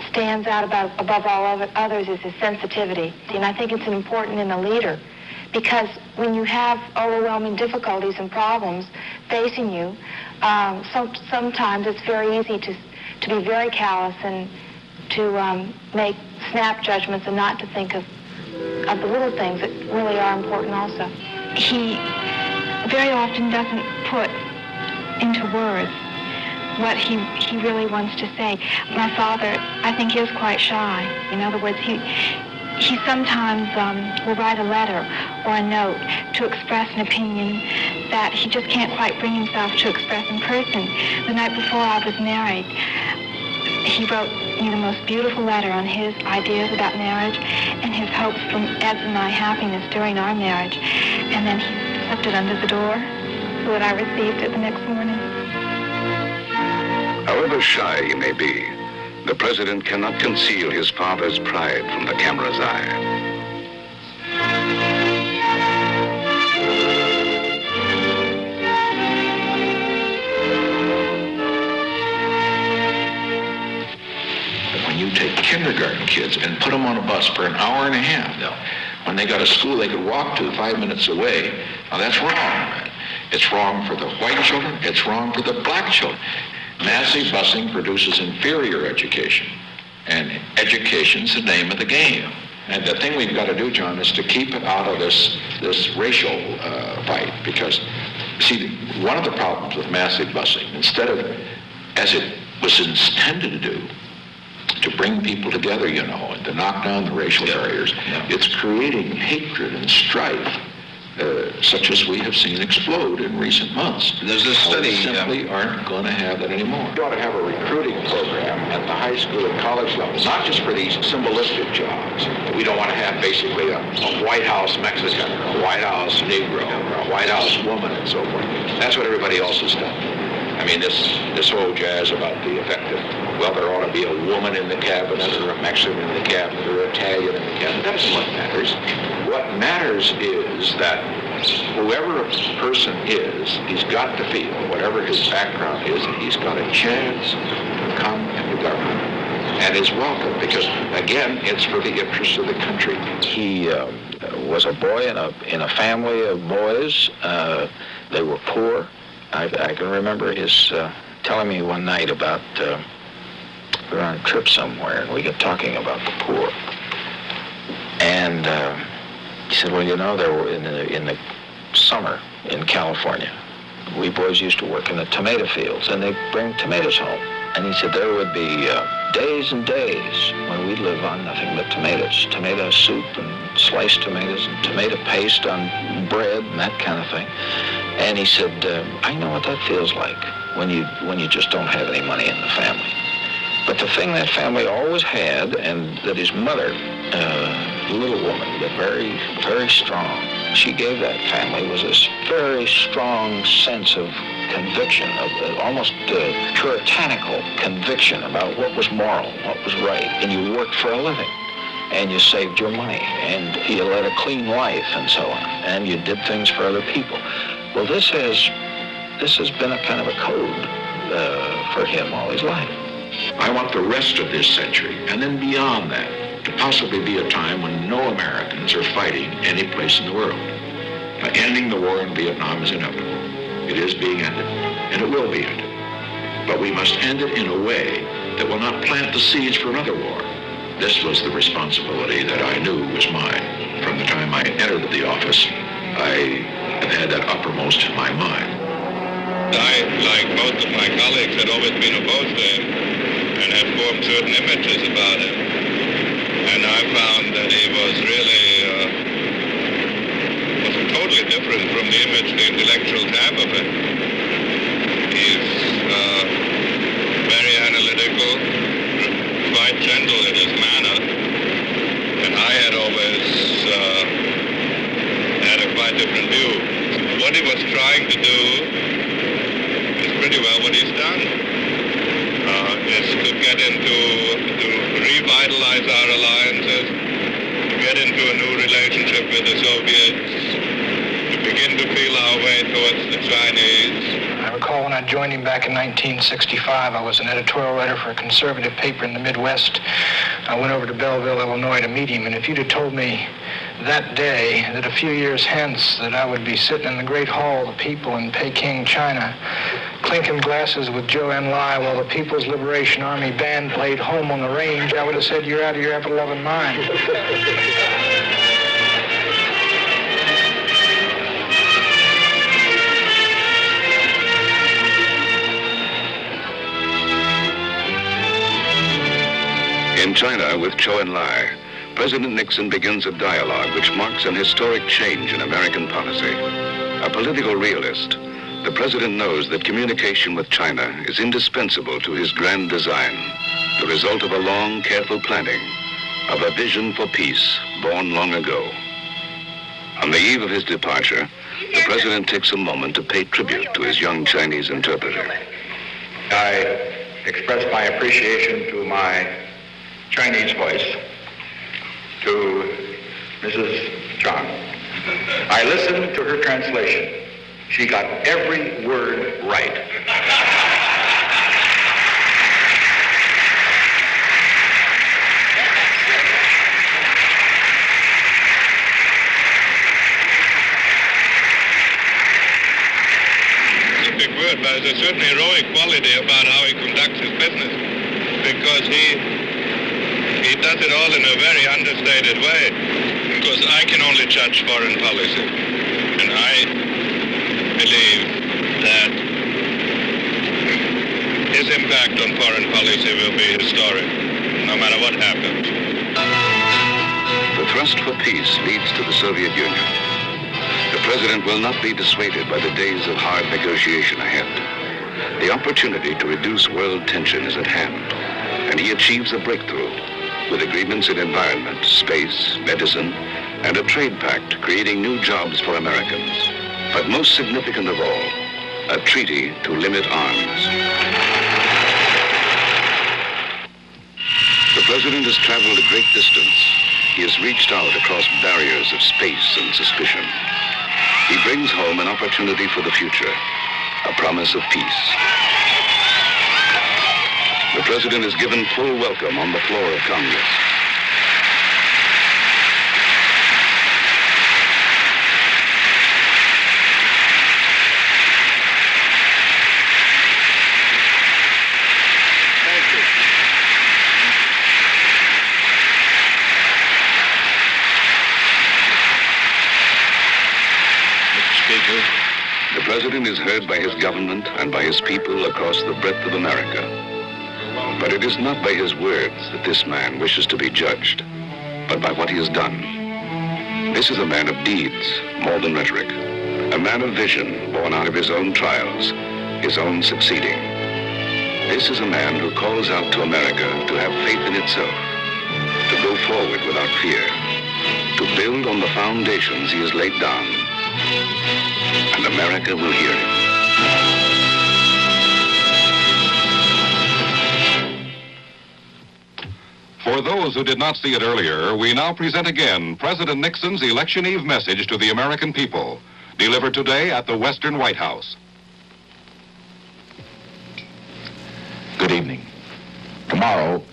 Speaker 11: stands out above all others is his sensitivity. And I think it's important in a leader, because when you have overwhelming difficulties and problems facing you, sometimes it's very easy to be very callous and to make snap judgments and not to think of the little things that really are important also.
Speaker 13: He very often doesn't put into words what he really wants to say. My father, I think, is quite shy. In other words, he sometimes will write a letter or a note to express an opinion that he just can't quite bring himself to express in person. The night before I was married, he wrote me the most beautiful letter on his ideas about marriage and his hopes for Ed's and my happiness during our marriage. And then he slipped it under the door so that I received it the next morning.
Speaker 4: However shy he may be, the president cannot conceal his father's pride from the camera's eye.
Speaker 7: When you
Speaker 8: take kindergarten kids and put them on a bus for an hour and a half. When they got a school they could walk to 5 minutes away. Now that's wrong. It's wrong for the white children. It's wrong for the black children. Massive busing produces inferior education, and education's the name of the game. And the thing we've got to do, John, is to keep it out of this racial fight, because, see, one of the problems with massive busing, instead of, as it was intended to do, to bring people together, you know, and to knock down the racial barriers, it's creating hatred and strife, such as we have seen explode in recent months.
Speaker 31: There's a study.
Speaker 8: We simply aren't going to have that anymore. We ought to have a recruiting program at the high school and college level, not just for these symbolistic jobs. We don't want to have basically a White House Mexican, or a White House Negro, or a White House woman, and so forth. That's what everybody else has done. I mean, this whole jazz about the effect of, well, there ought to be a woman in the cabinet, or a Mexican in the cabinet, or Italian in the cabinet. That isn't what matters. What matters is that whoever a person is, he's got to feel, whatever his background is, that he's got a chance to come into government and is welcome, because, again, it's for the interests of the country.
Speaker 31: He was a boy in a family of boys. They were poor. I can remember his telling me one night about, we were on a trip somewhere, and we got talking about the poor. And he said, well, you know, there were in the summer in California, we boys used to work in the tomato fields, and they'd bring tomatoes home. And he said there would be days and days when we'd live on nothing but tomatoes, tomato soup and sliced tomatoes and tomato paste on bread and that kind of thing. And he said, I know what that feels like when you just don't have any money in the family. But the thing that family always had, and that his mother, little woman, but very, very strong, she gave that family, was this very strong sense of conviction, of almost puritanical conviction about what was moral, what was right. And you worked for a living, and you saved your money, and you led a clean life, and so on, and you did things for other people. Well, this has been a kind of a code for him all his life.
Speaker 8: I want the rest of this century, and then beyond that, to possibly be a time when no Americans are fighting any place in the world. Ending the war in Vietnam is inevitable. It is being ended, and it will be ended. But we must end it in a way that will not plant the seeds for another war. This was the responsibility that I knew was mine. From the time I entered the office, I have had that uppermost in my mind.
Speaker 15: I, like most of my colleagues, had always been opposed to him and had formed certain images about him. And I found that he was really totally different from the image the intellectuals have of him. He's very analytical, quite gentle in his manner, and I had always had a quite different view. What he was trying to do is pretty well what he's done. Is to get to revitalize our alliances, to get into a new relationship with the Soviets, to begin to feel our way towards the Chinese.
Speaker 16: I recall when I joined him back in 1965, I was an editorial writer for a conservative paper in the Midwest. I went over to Belleville, Illinois to meet him, and if you'd have told me that day that a few years hence that I would be sitting in the Great Hall of the People in Peking, China, clinking glasses with Joe N. Lai while the People's Liberation Army band played Home on the Range, I would have said, you're out of your ever-loving mind.
Speaker 4: In China, with Zhou Enlai, President Nixon begins a dialogue which marks an historic change in American policy. A political realist, the president knows that communication with China is indispensable to his grand design, the result of a long, careful planning, of a vision for peace born long ago. On the eve of his departure, the president takes a moment to pay tribute to his young Chinese interpreter.
Speaker 31: I express my appreciation to my Chinese voice, to Mrs. Chang. I listened to her translation. She got every word right.
Speaker 15: a certain heroic quality about how he conducts his business, because he does it all in a very understated way. Because I can only judge foreign policy, and I believe that his impact on foreign policy will be historic, no matter what happens.
Speaker 4: The thrust for peace leads to the Soviet Union. The president will not be dissuaded by the days of hard negotiation ahead. The opportunity to reduce world tension is at hand, and he achieves a breakthrough with agreements in environment, space, medicine, and a trade pact creating new jobs for Americans. But most significant of all, a treaty to limit arms. The president has traveled a great distance. He has reached out across barriers of space and suspicion. He brings home an opportunity for the future, a promise of peace. The president is given full welcome on the floor of Congress. The president is heard by his government and by his people across the breadth of America. But it is not by his words that this man wishes to be judged, but by what he has done. This is a man of deeds, more than rhetoric. A man of vision, born out of his own trials, his own succeeding. This is a man who calls out to America to have faith in itself, to go forward without fear, to build on the foundations he has laid down. And America will hear him.
Speaker 6: For those who did not see it earlier, we now present again President Nixon's Election Eve message to the American people, delivered today at the Western White House.
Speaker 7: Good evening. Tomorrow,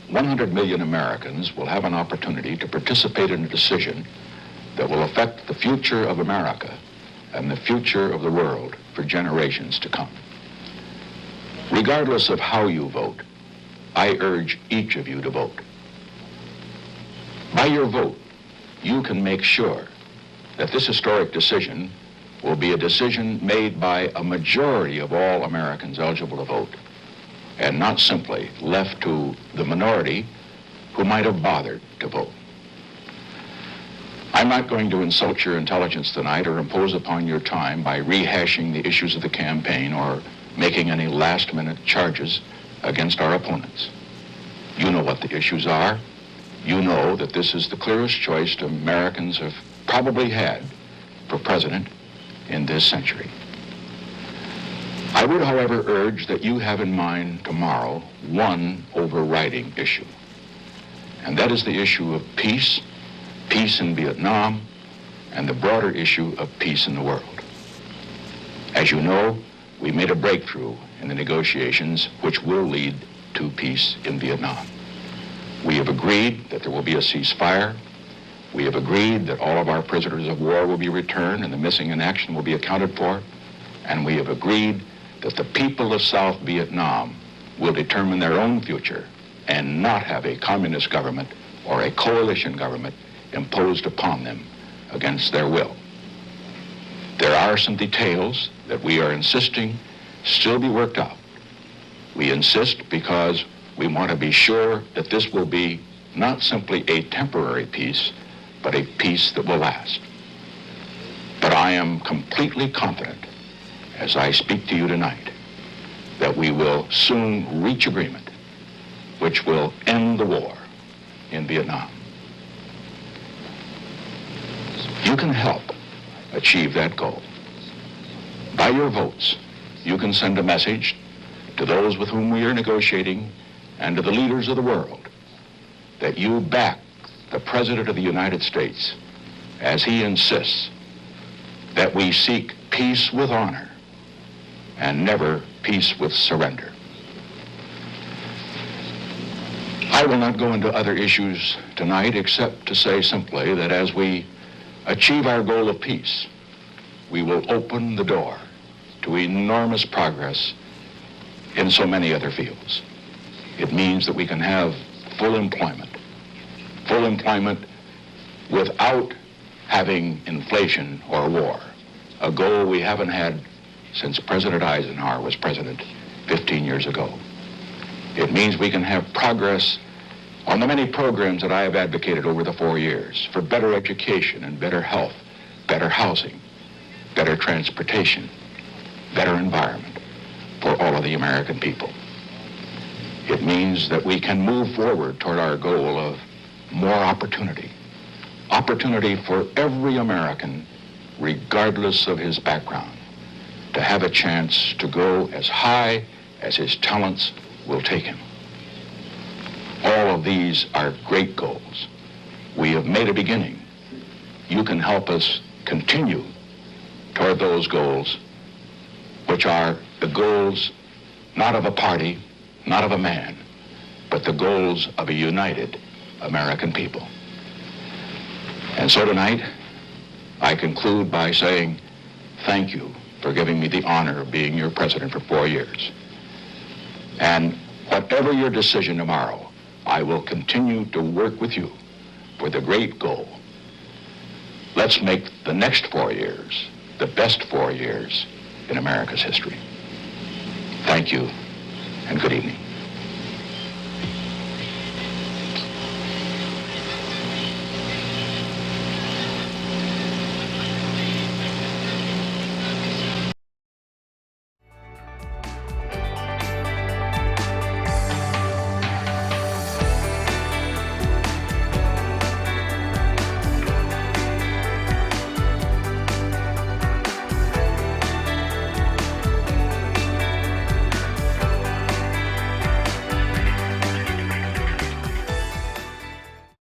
Speaker 7: 100 million Americans will have an opportunity to participate in a decision that will affect the future of America and the future of the world for generations to come. Regardless of how you vote, I urge each of you to vote. By your vote, you can make sure that this historic decision will be a decision made by a majority of all Americans eligible to vote, and not simply left to the minority who might have bothered to vote. I'm not going to insult your intelligence tonight or impose upon your time by rehashing the issues of the campaign or making any last-minute charges against our opponents. You know what the issues are. You know that this is the clearest choice Americans have probably had for president in this century. I would, however, urge that you have in mind tomorrow one overriding issue, and that is the issue of peace in Vietnam, and the broader issue of peace in the world. As you know, we made a breakthrough in the negotiations which will lead to peace in Vietnam. We have agreed that there will be a ceasefire. We have agreed that all of our prisoners of war will be returned and the missing in action will be accounted for. And we have agreed that the people of South Vietnam will determine their own future and not have a communist government or a coalition government imposed upon them against their will. There are some details that we are insisting still be worked out. We insist because we want to be sure that this will be not simply a temporary peace, but a peace that will last. But I am completely confident, as I speak to you tonight, that we will soon reach agreement which will end the war in Vietnam. You can help achieve that goal. By your votes, you can send a message to those with whom we are negotiating and to the leaders of the world that you back the President of the United States as he insists that we seek peace with honor and never peace with surrender. I will not go into other issues tonight except to say simply that as we achieve our goal of peace, we will open the door to enormous progress in so many other fields. It means that we can have full employment without having inflation or war, a goal we haven't had since President Eisenhower was president 15 years ago. It means we can have progress on the many programs that I have advocated over the 4 years for better education and better health, better housing, better transportation, better environment for all of the American people. It means that we can move forward toward our goal of more opportunity for every American, regardless of his background, to have a chance to go as high as his talents will take him. All of these are great goals. We have made a beginning. You can help us continue toward those goals, which are the goals not of a party, not of a man, but the goals of a united American people. And so tonight, I conclude by saying thank you for giving me the honor of being your president for 4 years. And whatever your decision tomorrow, I will continue to work with you for the great goal. Let's make the next 4 years the best 4 years in America's history. Thank you, and good evening.